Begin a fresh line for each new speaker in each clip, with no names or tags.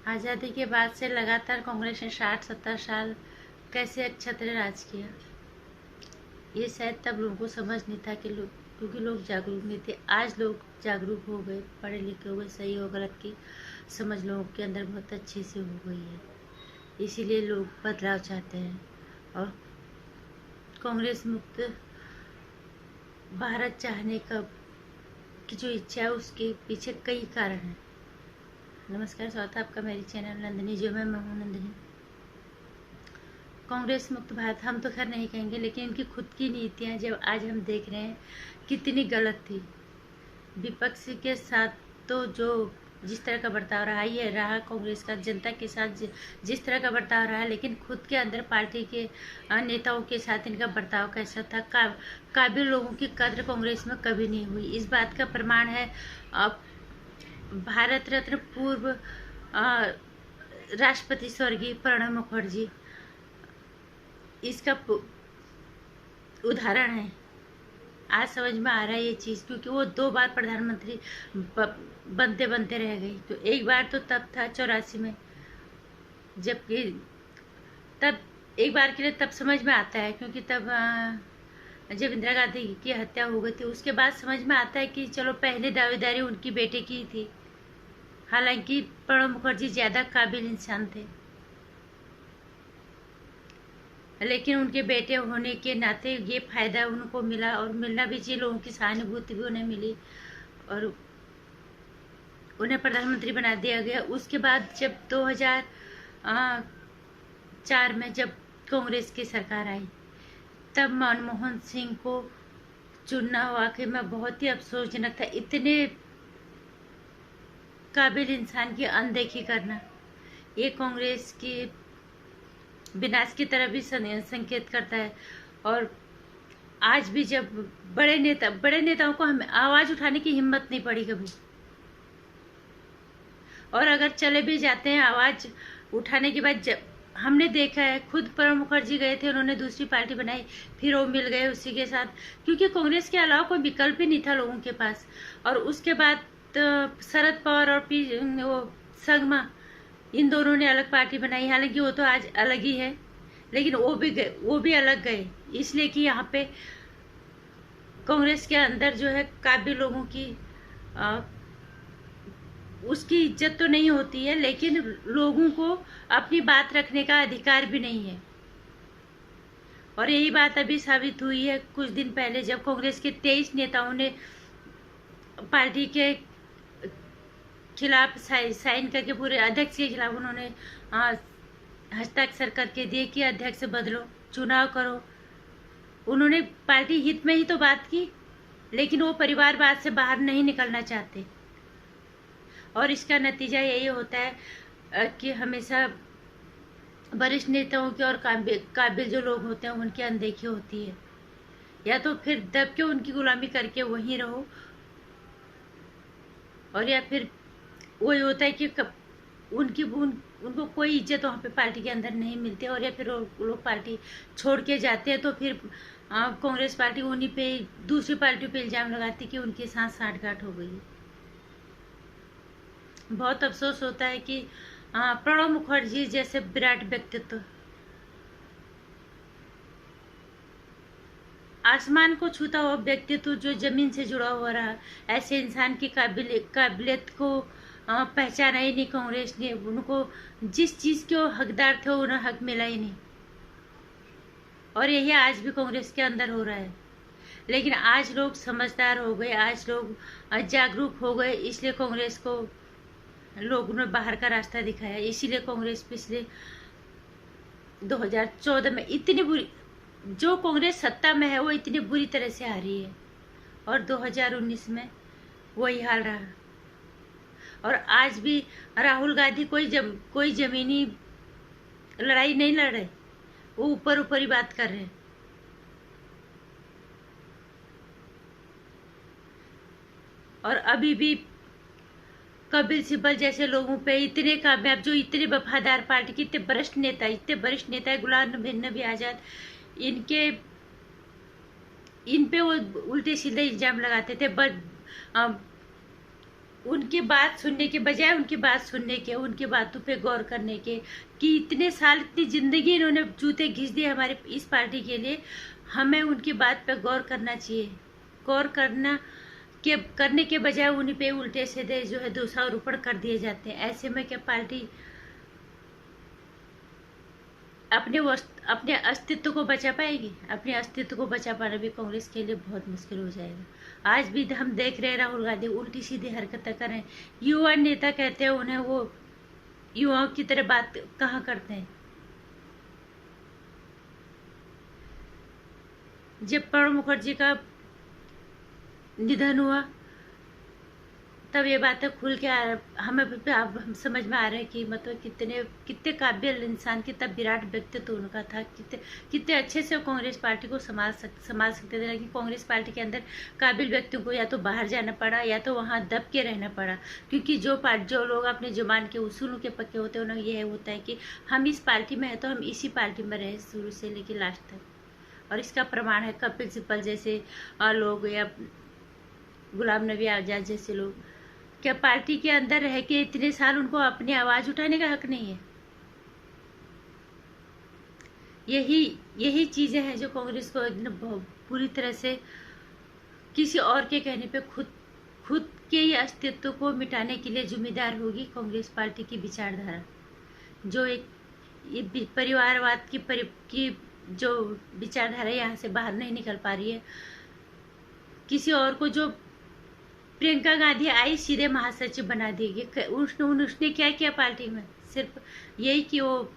आज़ादी के बाद से लगातार कांग्रेस ने 60-70 साल कैसे छत्र राज किया। ये शायद तब लोगों को समझ नहीं था कि क्योंकि लोग जागरूक नहीं थे। आज लोग जागरूक हो गए, पढ़े लिखे हो गए, सही और गलत की समझ लोगों के अंदर बहुत अच्छे से हो गई है। इसीलिए लोग बदलाव चाहते हैं और कांग्रेस मुक्त भारत चाहने की जो इच्छा है उसके पीछे कई कारण हैं। नमस्कार, स्वागत है आपका मेरी चैनल नंदिनी जो मैं हूं नंदिनी। कांग्रेस मुक्त भारत हम तो खैर नहीं कहेंगे, लेकिन इनकी खुद की नीतियां जब आज हम देख रहे हैं कितनी गलत थी। विपक्ष के साथ तो जो जिस तरह का बर्ताव रहा ये रहा कांग्रेस का जनता के साथ जिस तरह का बर्ताव रहा, लेकिन खुद के अंदर पार्टी के नेताओं के साथ इनका बर्ताव कैसा था। काबिल लोगों की कद्र कांग्रेस में कभी नहीं हुई। इस बात का प्रमाण है भारत रत्न पूर्व राष्ट्रपति स्वर्गीय प्रणब मुखर्जी इसका उदाहरण है। आज समझ में आ रहा है ये चीज़, क्योंकि वो 2 बार प्रधानमंत्री बनते बनते रह गई। तो एक बार तो तब था 84 में, जबकि तब एक बार के लिए तब समझ में आता है, क्योंकि तब जब इंदिरा गांधी की हत्या हो गई थी उसके बाद समझ में आता है कि चलो पहले दावेदारी उनकी बेटे की थी। हालांकि प्रणब मुखर्जी ज़्यादा काबिल इंसान थे, लेकिन उनके बेटे होने के नाते ये फायदा उनको मिला और मिलना भी चाहिए। लोगों की सहानुभूति भी उन्हें मिली और उन्हें प्रधानमंत्री बना दिया गया। उसके बाद जब 2004 में जब कांग्रेस की सरकार आई तब मनमोहन सिंह को चुनना वाकई में बहुत ही अफसोसजनक था। इतने काबिल इंसान की अनदेखी करना ये कांग्रेस की विनाश की तरफ भी संकेत करता है। और आज भी जब बड़े नेताओं को हमें आवाज उठाने की हिम्मत नहीं पड़ी कभी, और अगर चले भी जाते हैं आवाज उठाने के बाद, जब हमने देखा है खुद प्रणब मुखर्जी गए थे, उन्होंने दूसरी पार्टी बनाई, फिर वो मिल गए उसी के साथ, क्योंकि कांग्रेस के अलावा कोई विकल्प ही नहीं था लोगों के पास। और उसके बाद शरद पवार और वो संगमा इन दोनों ने अलग पार्टी बनाई। हालांकि वो तो आज अलग ही है, लेकिन वो भी अलग गए, इसलिए कि यहाँ पे कांग्रेस के अंदर जो है काबिल लोगों की उसकी इज्जत तो नहीं होती है, लेकिन लोगों को अपनी बात रखने का अधिकार भी नहीं है। और यही बात अभी साबित हुई है कुछ दिन पहले, जब कांग्रेस के 23 नेताओं ने पार्टी के खिलाफ साइन करके, पूरे अध्यक्ष के खिलाफ उन्होंने हस्ताक्षर करके दिए कि अध्यक्ष बदलो, चुनाव करो। उन्होंने पार्टी हित में ही तो बात की, लेकिन वो परिवारवाद से बाहर नहीं निकलना चाहते। और इसका नतीजा यही होता है कि हमेशा वरिष्ठ नेताओं के और काबिल जो लोग होते हैं उनकी अनदेखी होती है, या तो फिर दब के उनकी गुलामी करके वहीं रहो, और या फिर वही होता है कि उनको कोई इज्जत वहाँ पे पार्टी के अंदर नहीं मिलती, और या फिर लोग पार्टी छोड़ के जाते हैं, तो फिर कांग्रेस पार्टी उन्हीं पे दूसरी पार्टी पे इल्जाम लगाती कि उनके साथ साठगांठ हो गई। बहुत अफसोस होता है कि प्रणब मुखर्जी जैसे विराट व्यक्तित्व, आसमान को छूता हुआ व्यक्तित्व जो जमीन से जुड़ा हुआ रहा, ऐसे इंसान की काबिलियत को पहचाना ही नहीं कांग्रेस ने। उनको जिस चीज के वो हकदार थे उन्हें हक मिला ही नहीं, और यही आज भी कांग्रेस के अंदर हो रहा है। लेकिन आज लोग समझदार हो गए, आज लोग जागरूक हो गए, इसलिए कांग्रेस को लोगों ने बाहर का रास्ता दिखाया। इसीलिए कांग्रेस पिछले 2014 में इतनी बुरी, जो कांग्रेस सत्ता में है वो इतनी बुरी तरह से आ रही है, और 2019 में वही हाल रहा। और आज भी राहुल गांधी कोई जमीनी लड़ाई नहीं लड़ रहे, वो ऊपर ही बात कर रहे हैं। और अभी भी कपिल सिब्बल जैसे लोगों पे इतने कामयाब, जो इतने वफादार पार्टी के इतने वरिष्ठ नेता है, गुलाम नबी आजाद, इन पे वो उल्टे सीधे इल्जाम लगाते थे। उनकी बात सुनने के बजाय उनकी बात सुनने के, उनकी बातों पे गौर करने के, कि इतने साल इतनी जिंदगी इन्होंने जूते घिस दिए हमारे इस पार्टी के लिए, हमें उनकी बात पे गौर करना चाहिए। गौर करने के बजाय उन्हीं पे उल्टे सीधे जो है दोषारोपण कर दिए जाते हैं। ऐसे में क्या पार्टी अपने अस्तित्व को बचा पाएगी? अपने अस्तित्व को बचा पाना भी कांग्रेस के लिए बहुत मुश्किल हो जाएगा। आज भी हम देख रहे हैं राहुल गांधी उल्टी सीधी हरकतें कर रहे हैं। युवा नेता कहते हैं उन्हें, वो युवाओं की तरह बात कहाँ करते हैं। जब प्रणब मुखर्जी का निधन हुआ तब ये बातें खुल के हमें हम समझ में आ रहा है कि मतलब कितने काबिल इंसान, कितना विराट व्यक्तित्व उनका था, कितने अच्छे से कांग्रेस पार्टी को संभाल सकते थे। लेकिन कांग्रेस पार्टी के अंदर काबिल व्यक्तियों को या तो बाहर जाना पड़ा या तो वहाँ दब के रहना पड़ा, क्योंकि जो लोग अपने जुबान के उसूलों के पक्के होते हैं उन्हें यह होता है कि हम इस पार्टी में है तो हम इसी पार्टी में रहे शुरू से लेकर लास्ट तक। और इसका प्रमाण है कपिल सिब्बल जैसे लोग या गुलाम नबी आजाद जैसे लोग। क्या पार्टी के अंदर रह के इतने साल उनको अपनी आवाज उठाने का हक नहीं है? यही चीजें हैं जो कांग्रेस को एकदम पूरी तरह से किसी और के कहने पे खुद के ही अस्तित्व को मिटाने के लिए जिम्मेदार होगी कांग्रेस पार्टी की विचारधारा, जो ये परिवारवाद की जो विचारधारा यहाँ से बाहर नहीं निकल पा रही है। किसी और को, जो प्रियंका गांधी आई सीधे महासचिव बना देगी, उसने क्या किया पार्टी में? सिर्फ यही कि वो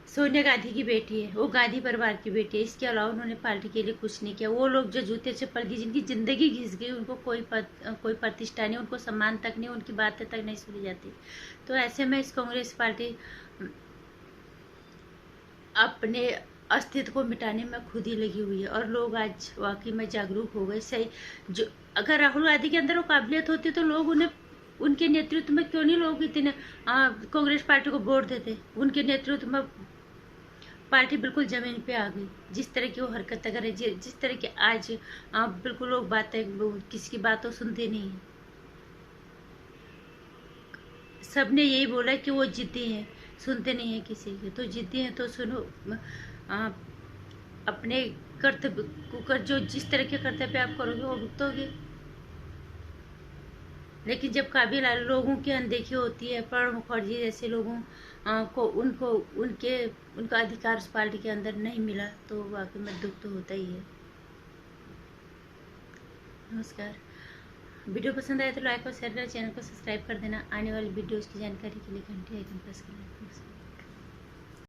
सोनिया गांधी की बेटी है, वो गांधी परिवार की बेटी है। इसके अलावा उन्होंने पार्टी के लिए कुछ नहीं किया। वो लोग जो जूते चप्पल की जिनकी जिंदगी घिस गई, उनको कोई प्रतिष्ठा नहीं, उनको सम्मान तक नहीं, उनकी बातें तक नहीं सुनी जाती। तो ऐसे में इस कांग्रेस पार्टी अपने अस्तित्व को मिटाने में खुद ही लगी हुई है। और लोग आज वाकई में जागरूक हो गए। सही, जो अगर राहुल गांधी के अंदर वो काबिलियत होती तो लोग उनके नेतृत्व में क्यों नहीं लोग इतने कांग्रेस पार्टी को वोट देते? उनके नेतृत्व में पार्टी बिल्कुल जमीन पे आ गई। जिस तरह की वो हरकतें कर रहे, जिस तरह की आज बिल्कुल लोग किसी की बातों सुनते नहीं है। सबने यही बोला कि वो जिद्दी हैं, सुनते नहीं है किसी के। तो जिद्दी हैं तो सुनो, अपने कर्तव्य को जो जिस तरह के कर्तव्य आप करोगे वो भुगतोगे। लेकिन जब काबिल लोगों की अनदेखी होती है, प्रणब मुखर्जी जैसे लोगों को उनका अधिकार उस पार्टी के अंदर नहीं मिला, तो वाकई में दुख तो होता ही है। नमस्कार। वीडियो पसंद आए तो लाइक और शेयर करें, चैनल को सब्सक्राइब कर देना। आने वाली वीडियोस की जानकारी के लिए घंटी आइकन प्रेस कर लेना।